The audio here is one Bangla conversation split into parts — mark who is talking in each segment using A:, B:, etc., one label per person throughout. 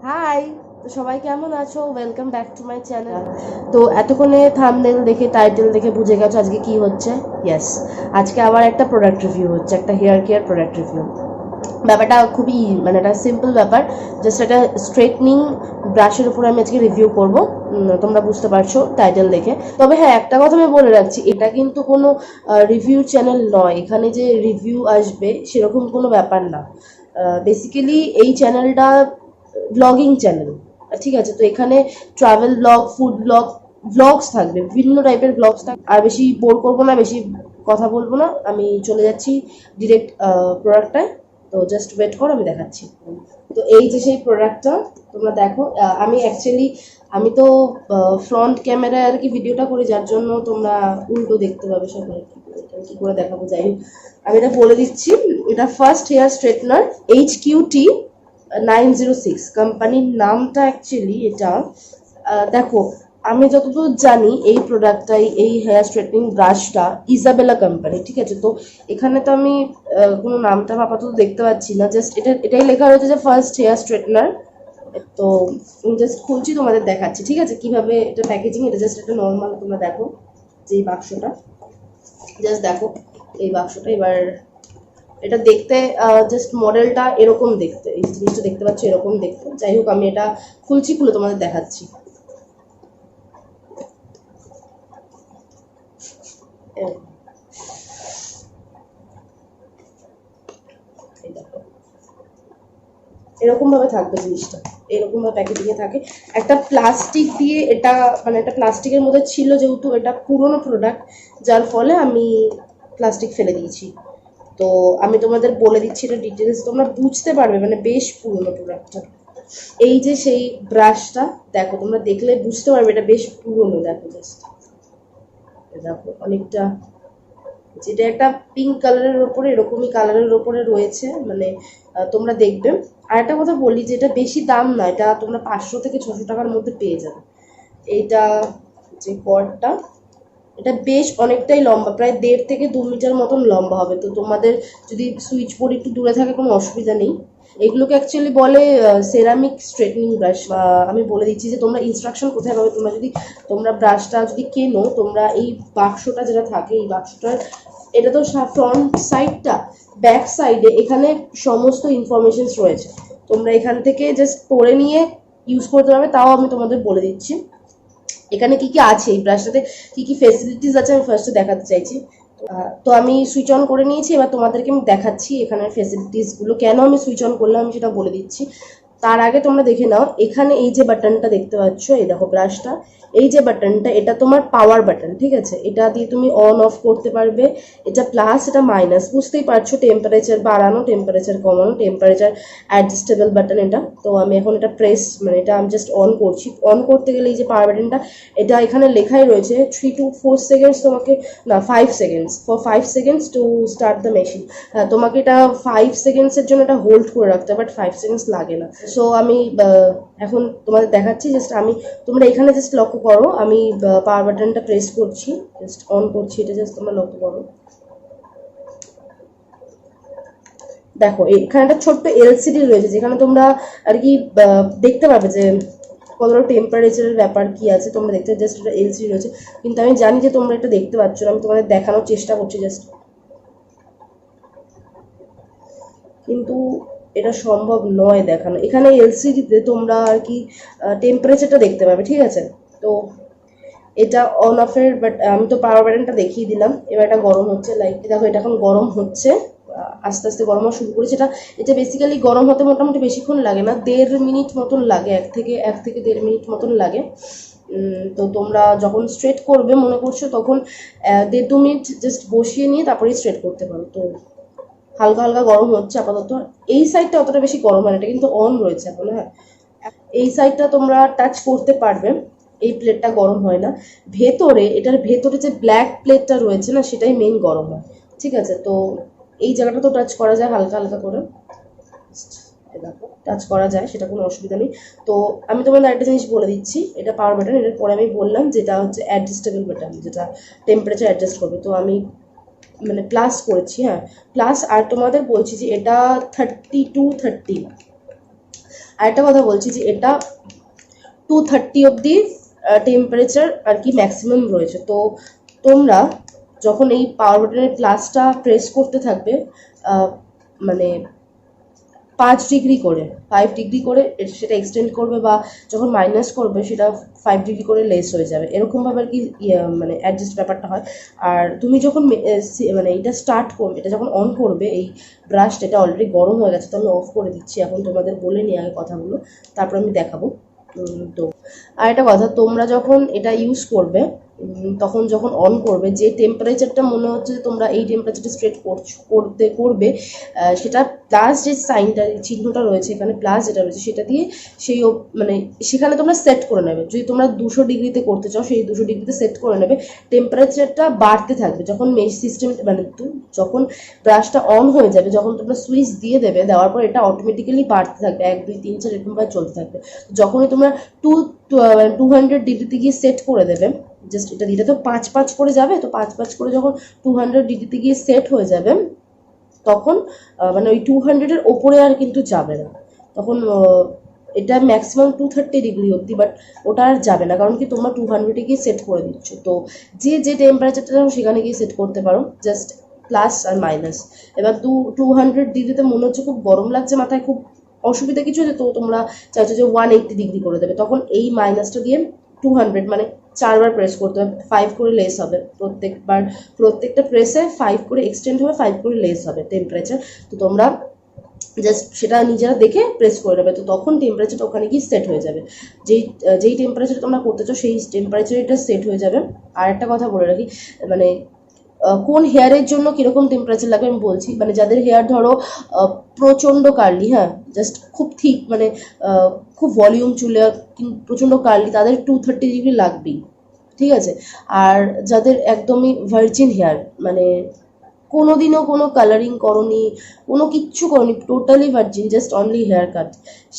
A: হাই, তো সবাই কেমন আছো? Welcome back to my channel. তো এতক্ষণে থাম্বনেল দেখে টাইটেল দেখে বুঝে গেছো আজকে কি হচ্ছে। ইয়েস, আজকে আবার একটা প্রোডাক্ট রিভিউ হচ্ছে, একটা হেয়ার কেয়ার প্রোডাক্ট রিভিউ। ব্যাপারটা খুবই মানে একটা সিম্পল ব্যাপার, জাস্ট একটা স্ট্রেটনিং ব্রাশের উপর আমি আজকে রিভিউ করব। তোমরা বুঝতে পারছো টাইটেল দেখে। তবে হ্যাঁ, একটা কথা আমি বলে রাখছি, এটা কিন্তু কোনো রিভিউ চ্যানেল নয়। এখানে যে রিভিউ আসবে সেরকম কোনো ব্যাপার না। বেসিক্যালি এই চ্যানেলটা ব্লগিং চ্যানেল, ঠিক আছে? তো এখানে travel blog, food blog, blogs থাকবে, বিভিন্ন টাইপের ব্লগস থাকবে। আর বেশি বোর করবো না, বেশি কথা বলবো না, আমি চলে যাচ্ছি ডিরেক্ট প্রোডাক্টটায়। তো জাস্ট ওয়েট করো, আমি দেখাচ্ছি। তো এই যে সেই প্রোডাক্টটা তোমরা দেখো। আমি তো ফ্রন্ট ক্যামেরায় আর কি ভিডিওটা করি, যার জন্য তোমরা উল্টো দেখতে পাবে সবাই। কি করে দেখাবো, যাই হোক আমি এটা বলে দিচ্ছি। এটা ফার্স্ট হেয়ার স্ট্রেটনার HQT 906, কোম্পানির নামটা অ্যাকচুয়ালি এটা। দেখো, আমি যতদূর জানি এই প্রোডাক্টটাই, এই হেয়ার স্ট্রেটনিং ব্রাশটা ইজাবেলা কোম্পানি, ঠিক আছে? তো এখানে তো আমি কোনো নামটা আপাতত দেখতে পাচ্ছি না, জাস্ট এটাই লেখা রয়েছে যে ফার্স্ট হেয়ার স্ট্রেটনার। তো আমি জাস্ট খুলছি, তোমাদের দেখাচ্ছি, ঠিক আছে, কিভাবে এটা প্যাকেজিং। এটা জাস্ট একটা নর্মাল, তোমরা দেখো যে এই বাক্সটা, জাস্ট দেখো এই বাক্সটা। এবার এটা দেখতে জাস্ট মডেলটা এরকম দেখতে, এই জিনিসটা দেখতে পাচ্ছ এরকম দেখতে। যাই হোক, আমি এটা খুলছি, খুলে তোমাদের দেখাচ্ছি। এই দেখো, এরকম ভাবে থাকবে জিনিসটা, এরকম ভাবে প্যাকেজিংয়ে থাকে। একটা প্লাস্টিক দিয়ে এটা, মানে একটা প্লাস্টিকের মধ্যে ছিল, যেহেতু এটা পুরনো প্রোডাক্ট, যার ফলে আমি প্লাস্টিক ফেলে দিয়েছি। তো আমি তোমাদের বলে দিচ্ছি এটা ডিটেলস, তোমরা বুঝতে পারবে, মানে বেশ পুরনো প্রোডাক্টটা। এই যে সেই ব্রাশটা, দেখো তোমরা দেখলে বুঝতে পারবে এটা বেশ পুরনো। দেখো জাস্ট, দেখো অনেকটা, যেটা একটা পিঙ্ক কালারের ওপরে, এরকমই কালারের ওপরে রয়েছে, মানে তোমরা দেখবে। আর একটা কথা বলি যে এটা বেশি দাম না, এটা তোমরা 500 থেকে 600 টাকার মধ্যে পেয়ে যাবে। এইটা যে কর্ডটা, এটা বেশ অনেকটাই লম্বা, প্রায় 1.5 থেকে 2 মিটার মতন লম্বা হবে। তো তোমাদের যদি সুইচ বোর্ড একটু দূরে থাকে কোনো অসুবিধা নেই। এগুলোকে অ্যাকচুয়ালি বলে সেরামিক স্ট্রেটনিং ব্রাশ। আমি বলে দিচ্ছি যে তোমরা ইনস্ট্রাকশন কোথায় পাবে। তোমরা ব্রাশটা যদি কেনো, তোমরা এই বাক্সটা যেটা থাকে, এই বাক্সটার, এটা তো ফ্রন্ট সাইডটা, ব্যাক সাইডে এখানে সমস্ত ইনফরমেশনস রয়েছে। তোমরা এখান থেকে জাস্ট পড়ে নিয়ে ইউজ করতে পারবে। তাও আমি তোমাদের বলে দিচ্ছি এখানে কি কি আছে, এই ব্রাশটাতে কি কি ফেসিলিটিস আছে আমি ফার্স্টে দেখাতে চাইছি। তো আমি সুইচ অন করে নিয়েছি, এবার তোমাদেরকে আমি দেখাচ্ছি এখানের ফেসিলিটিসগুলো। কেন আমি সুইচ অন করলাম আমি সেটা বলে দিচ্ছি। তার আগে তোমরা দেখে নাও, এখানে এই যে বাটনটা দেখতে পাচ্ছ, এই দেখো ব্রাশটা, এই যে বাটনটা, এটা তোমার পাওয়ার বাটন, ঠিক আছে? এটা দিয়ে তুমি অন অফ করতে পারবে। এটা প্লাস, এটা মাইনাস, বুঝতেই পারছো, টেম্পারেচার বাড়ানো, টেম্পারেচার কমানো, টেম্পারেচার অ্যাডজাস্টেবল বাটন এটা। তো আমি এখন এটা প্রেস, মানে এটা আমি জাস্ট অন করছি। অন করতে গেলে এই যে পাওয়ার বাটনটা, এটা এখানে লেখাই রয়েছে 3 to 4 সেকেন্ডস তোমাকে, না 5 seconds, for 5 seconds to start the machine. তোমাকে এটা 5 সেকেন্ডসের জন্য এটা হোল্ড করে রাখতে হবে, বাট 5 সেকেন্ডস লাগে না। সো আমি এখন তোমাদের দেখাচ্ছি। জাস্ট তোমরা এখানে জাস্ট লক্ষ্য করো, আমি পাওয়ার বাটনটা প্রেস করছি, জাস্ট অন করছি, এটা জাস্ট তোমরা লক্ষ্য করো। দেখো এখানে একটা ছোট্ট এলসিডি রয়েছে, যেখানে তোমরা আর কি দেখতে পাবে যে কতটা টেম্পারেচারের ব্যাপার কি আছে, তোমরা দেখতে, জাস্ট একটা এলসিডি রয়েছে। কিন্তু আমি জানি যে তোমরা এটা দেখতে পাচ্ছ না, আমি তোমাদের দেখানোর চেষ্টা করছি জাস্ট, কিন্তু এটা সম্ভব নয় দেখানো। এখানে এলসিডিতে তোমরা আর কি টেম্পারেচারটা দেখতে পাবে, ঠিক আছে? তো এটা অন অফের, বাট আমি তো পাওয়ার বাটনটা দেখিয়ে দিলাম। এবার এটা গরম হচ্ছে, লাইক দেখো এটা এখন গরম হচ্ছে, আস্তে আস্তে গরম হওয়া শুরু করেছে। এটা এটা বেসিক্যালি গরম হতে মোটামুটি বেশিক্ষণ লাগে না, 1.5 মিনিট মতন লাগে, 1 থেকে 1.5 মিনিট মতন লাগে। তো তোমরা যখন স্ট্রেট করবে মনে করছো, তখন 1.5-2 মিনিট জাস্ট বসিয়ে নিয়ে তারপরেই স্ট্রেট করতে পারো। তো হালকা হালকা গরম হচ্ছে আপাতত। এই সাইডটা অতটা বেশি গরম হয় না, এটা কিন্তু অন রয়েছে এখন। হ্যাঁ, এই সাইডটা তোমরা টাচ করতে পারবে, এই প্লেটটা গরম হয় না। ভেতরে, এটার ভেতরে যে ব্ল্যাক প্লেটটা রয়েছে না, সেটাই মেইন গরম হয়, ঠিক আছে? তো এই জায়গাটা তো টাচ করা যায় হালকা হালকা করে, দেখো টাচ করা যায়, সেটা কোনো অসুবিধা নেই। তো আমি তোমাদের একটা জিনিস বলে দিচ্ছি, এটা পাওয়ার বাটন, এটার পরে আমি বললাম যেটা হচ্ছে অ্যাডজাস্টেবল বাটন, যেটা টেম্পারেচার অ্যাডজাস্ট করবে। তো আমি মানে প্লাস করেছি, হ্যাঁ প্লাস। আর তোমাদের বলছি যে এটা 30 to 30, আরেকটা কথা বলছি যে এটা 230 অবধি টেম্পারেচার আর কি ম্যাক্সিমাম রয়েছে। তো তোমরা যখন এই পাওয়ার বাটনের প্লাসটা প্রেস করতে থাকবে, মানে 5 ডিগ্রি করে, 5 ডিগ্রি করে সেটা এক্সটেন্ড করবে, বা যখন মাইনাস করবে সেটা 5 ডিগ্রি করে লেস হয়ে যাবে, এরকমভাবে আর কি মানে অ্যাডজাস্ট ব্যাপারটা হয়। আর তুমি যখন মানে এটা স্টার্ট করবে, এটা যখন অন করবে এই ব্রাশটা, এটা অলরেডি গরম হয়ে গেছে, তো আমি অফ করে দিচ্ছি এখন, তোমাদের বলে নিই আগে কথাগুলো, তারপর আমি দেখাবো। তো আর একটা কথা, তোমরা যখন এটা ইউজ করবে, তখন যখন অন করবে, যে টেম্পারেচারটা মনে হচ্ছে যে তোমরা এই টেম্পারেচারটা স্ট্রেট করবে, সেটা প্লাস যে সাইনটা, চিহ্নটা রয়েছে এখানে, প্লাস যেটা রয়েছে সেটা দিয়ে সেই মানে সেখানে তোমরা সেট করে নেবে। যদি তোমরা 200 ডিগ্রিতে করতে চাও, সেই 200 ডিগ্রিতে সেট করে নেবে। টেম্পারেচারটা বাড়তে থাকবে যখন মেশ সিস্টেম, মানে যখন ব্রাশটা অন হয়ে যাবে, যখন তোমরা সুইচ দিয়ে দেবে, দেওয়ার পর এটা অটোমেটিক্যালি বাড়তে থাকবে, 1 2 3 4 এরকমভাবে চলতে থাকবে। যখনই তোমরা 200 ডিগ্রিতে গিয়ে সেট করে দেবে, জাস্ট এটা দিলে তো 5 5 করে যাবে, তো 5 5 করে যখন 200 ডিগ্রিতে গিয়ে সেট হয়ে যাবে, তখন মানে ওই 200-এর ওপরে আর কিন্তু যাবে না। তখন এটা ম্যাক্সিমাম 230 ডিগ্রি অবধি, বাট ওটা আর যাবে না, কারণ কি তোমরা 200-এ গিয়ে সেট করে দিচ্ছ। তো যে টেম্পারেচারটা সেখানে গিয়ে সেট করতে পারো, জাস্ট প্লাস আর মাইনাস। এবার 200 ডিগ্রিতে মনে হচ্ছে খুব গরম লাগছে, মাথায় খুব অসুবিধা কিছু হচ্ছে, তো তোমরা চাইছো যে 180 ডিগ্রি করে দেবে, তখন এই মাইনাসটা দিয়ে 200, মানে 4বার প্রেস করতে হবে, 5 করে লেস হবে প্রত্যেকবার, প্রত্যেকটা প্রেসে 5 করে এক্সটেন্ড হবে, 5 করে লেস হবে টেম্পারেচার। তো তোমরা জাস্ট সেটা নিজেরা দেখে প্রেস করে নেবে, তো তখন টেম্পারেচারটা ওখানে গিয়ে সেট হয়ে যাবে। যেই টেম্পারেচার তোমরা করতে চাও সেই টেম্পারেচারে এটা সেট হয়ে যাবে। আর একটা কথা বলে রাখি, মানে কোন হেয়ারের জন্য কীরকম টেম্পারেচার লাগবে আমি বলছি। মানে যাদের হেয়ার ধরো প্রচণ্ড কার্লি, হ্যাঁ, জাস্ট খুব থিক, মানে খুব ভলিউম চুলে কিন্তু প্রচণ্ড কার্লি, তাদের 230 ডিগ্রি লাগবেই, ঠিক আছে। আর যাদের একদমই ভার্জিন হেয়ার, মানে কোনোদিনও কোনো কালারিং করনি, কোনো কিচ্ছু করনি, totally virgin, just only haircut,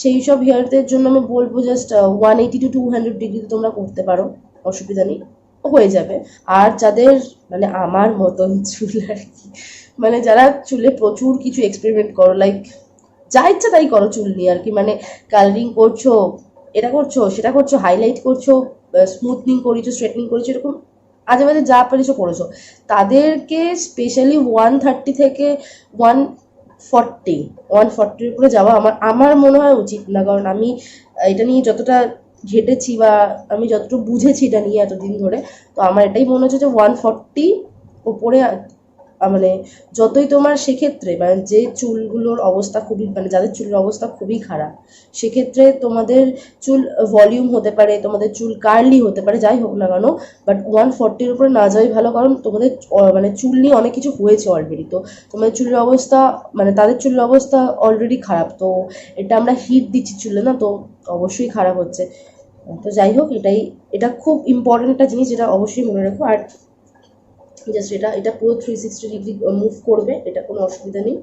A: সেই সব হেয়ারদের জন্য আমি বলবো জাস্ট 180 to 200 ডিগ্রিতে তোমরা করতে পারো, অসুবিধা নেই, হয়ে যাবে। আর যাদের মানে আমার মতন চুল আর কি, মানে যারা চুলে প্রচুর কিছু এক্সপেরিমেন্ট করো, লাইক যা ইচ্ছা তাই করো চুল নিয়ে আর কি, মানে কালারিং করছো, এটা করছো, সেটা করছো, হাইলাইট করছো, স্মুথনিং করেছো, স্ট্রেটনিং করেছো, এরকম আজে বাজে যা পেরেছো করেছো, তাদেরকে স্পেশালি 130 থেকে 140 উপরে যাওয়া আমার আমার মনে হয় উচিত না। কারণ আমি এটা নিয়ে যতটা ঘেটেছি, বা আমি যতটুকু বুঝেছি এটা নিয়ে এতদিন ধরে, তো আমার এটাই মনে হচ্ছে যে 140 ওপরে, মানে যতই তোমার সেক্ষেত্রে, মানে যে চুলগুলোর অবস্থা খুবই, মানে যাদের চুলের অবস্থা খুবই খারাপ, সেক্ষেত্রে তোমাদের চুল ভলিউম হতে পারে, তোমাদের চুল কার্লি হতে পারে, যাই হোক না কেন, বাট 140-এর উপরে না যাওয়াই ভালো। কারণ তোমাদের মানে চুল নিয়ে অনেক কিছু হয়েছে অলরেডি, তো তোমাদের চুলের অবস্থা, মানে তাদের চুলের অবস্থা অলরেডি খারাপ, তো এটা আমরা হিট দিচ্ছি চুলে, না, তো অবশ্যই খারাপ হচ্ছে। তো যাই হোক, এটা খুব ইম্পর্টেন্ট একটা জিনিস, যেটা অবশ্যই মনে রাখো। আর জাস্ট এটা পুরো 360 ডিগ্রি মুভ করবে, এটা কোনো অসুবিধা নেই।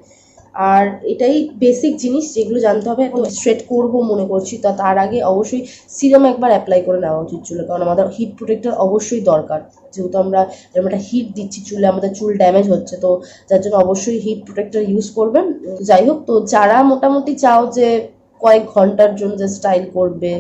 A: আর এটাই বেসিক জিনিস যেগুলো জানতে হবে। এখন স্ট্রেট করবো মনে করছি, তো তার আগে অবশ্যই সিরাম একবার অ্যাপ্লাই করে নেওয়া উচিত চুলে, কারণ আমাদের হিট প্রোটেক্টর অবশ্যই দরকার, যেহেতু আমরা এরকম একটা হিট দিচ্ছি চুলে, আমাদের চুল ড্যামেজ হচ্ছে, তো যার জন্য অবশ্যই হিট প্রোটেক্টর ইউজ করবেন। যাই হোক, তো যারা মোটামুটি চাও যে কয়েক ঘন্টার জন্য যে স্টাইল করবে,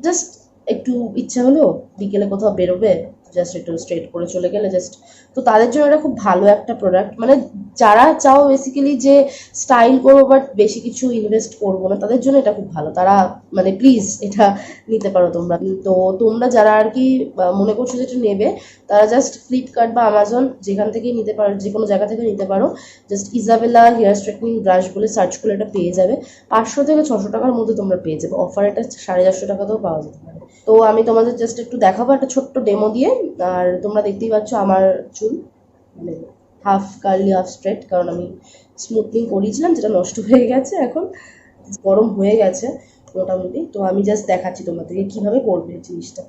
A: জাস্ট একটু ইচ্ছা হলো বিকেলে কোথাও বেরোবে, জাস্ট একটু স্ট্রেট করে চলে গেলে, জাস্ট, তো তাদের জন্য এটা খুব ভালো একটা প্রোডাক্ট। মানে যারা চাও বেসিক্যালি যে স্টাইল করবো বাট বেশি কিছু ইনভেস্ট করবো না, তাদের জন্য এটা খুব ভালো, তারা মানে প্লিজ এটা নিতে পারো তোমরা। তো তোমরা যারা আর কি মনে করছো যেটা নেবে, তারা জাস্ট ফ্লিপকার্ট বা আমাজন যেখান থেকেই নিতে পারো, যে কোনো জায়গা থেকে নিতে পারো, just Isabella hair straightening brush বলে সার্চ করলে এটা পেয়ে যাবে। 500 থেকে 600 টাকার মধ্যে তোমরা পেয়ে যাবে, অফার এটা 450 টাকাতেও পাওয়া যেতে পারে। তো আমি তোমাদের জাস্ট একটু দেখাবো একটা ছোট্ট ডেমো দিয়ে। আর তোমরা দেখতেই পাচ্ছ আমার চুল, মানে হাফ কার্লি হাফ স্ট্রেট, কারণ আমি স্মুথনিং করিয়েছিলাম, যেটা নষ্ট হয়ে গেছে, এখন গরম হয়ে গেছে মোটামুটি। তো আমি জাস্ট দেখাচ্ছি তোমাদেরকে কীভাবে করবে জিনিসটা।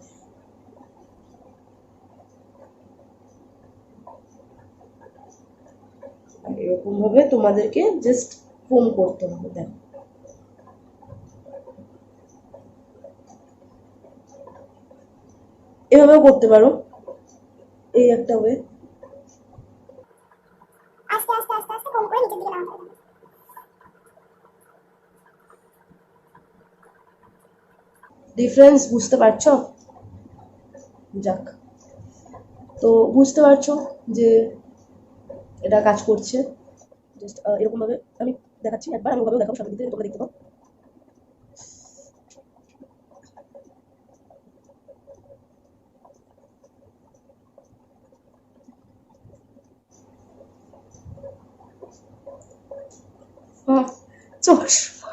A: এরকমভাবে তোমাদেরকে জাস্ট ফোন করতে হবে, দেখো এভাবেও করতে পারো, এই একটা ওয়ে।
B: আস্তে আস্তে আস্তে আস্তে কম করে নিচের দিকে নামাতে হবে।
A: ডিফারেন্স বুঝতে পারছো? যাক, তো বুঝতে পারছো যে এটা কাজ করছে। জাস্ট এরকম ভাবে আমি দেখাচ্ছি, একবার আমি ওভাবেও দেখাবো, সামনে দিকে তোমরা দেখতে পাও। চশমা,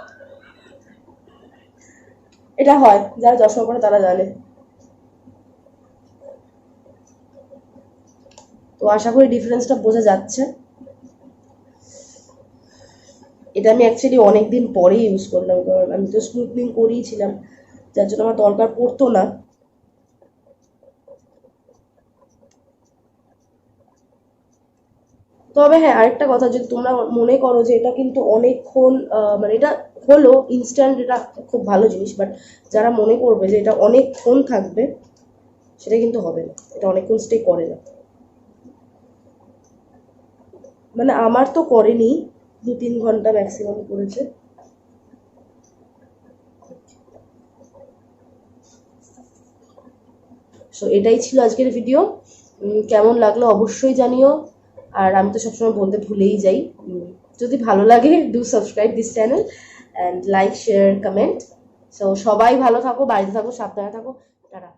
A: এটা হয় যারা চশমা পরে তারা জানে। তো আশা করি ডিফারেন্সটা বোঝা যাচ্ছে। এটা আমি অ্যাকচুয়ালি অনেকদিন পরে ইউজ করলাম, কারণ আমি তো স্মুথনিং করিয়েছিলাম, যার জন্য আমার দরকার পড়তো না। তবে হ্যাঁ, আরেকটা কথা, যদি তোমরা মনে করো যে এটা কিন্তু অনেকক্ষণ মানে এটা হলো ইনস্ট্যান্ট, এটা খুব ভালো জিনিস, বাট যারা মনে করবে যে এটা অনেকক্ষণ থাকবে, সেটা কিন্তু হবে না। এটা অনেকক্ষণ স্টে করে না, মানে আমার তো করেনি, 2-3 ঘন্টা ম্যাক্সিমাম করেছে। সো এটাই ছিল আজকের ভিডিও। কেমন লাগলো অবশ্যই জানিও। আর আমি তো সবসময় বলতে ভুলেই যাই, যদি ভালো লাগে do subscribe this channel and like share comment. So সবাই ভালো থাকো, বাড়িতে থাকো, সাবধানে থাকো। টাটা।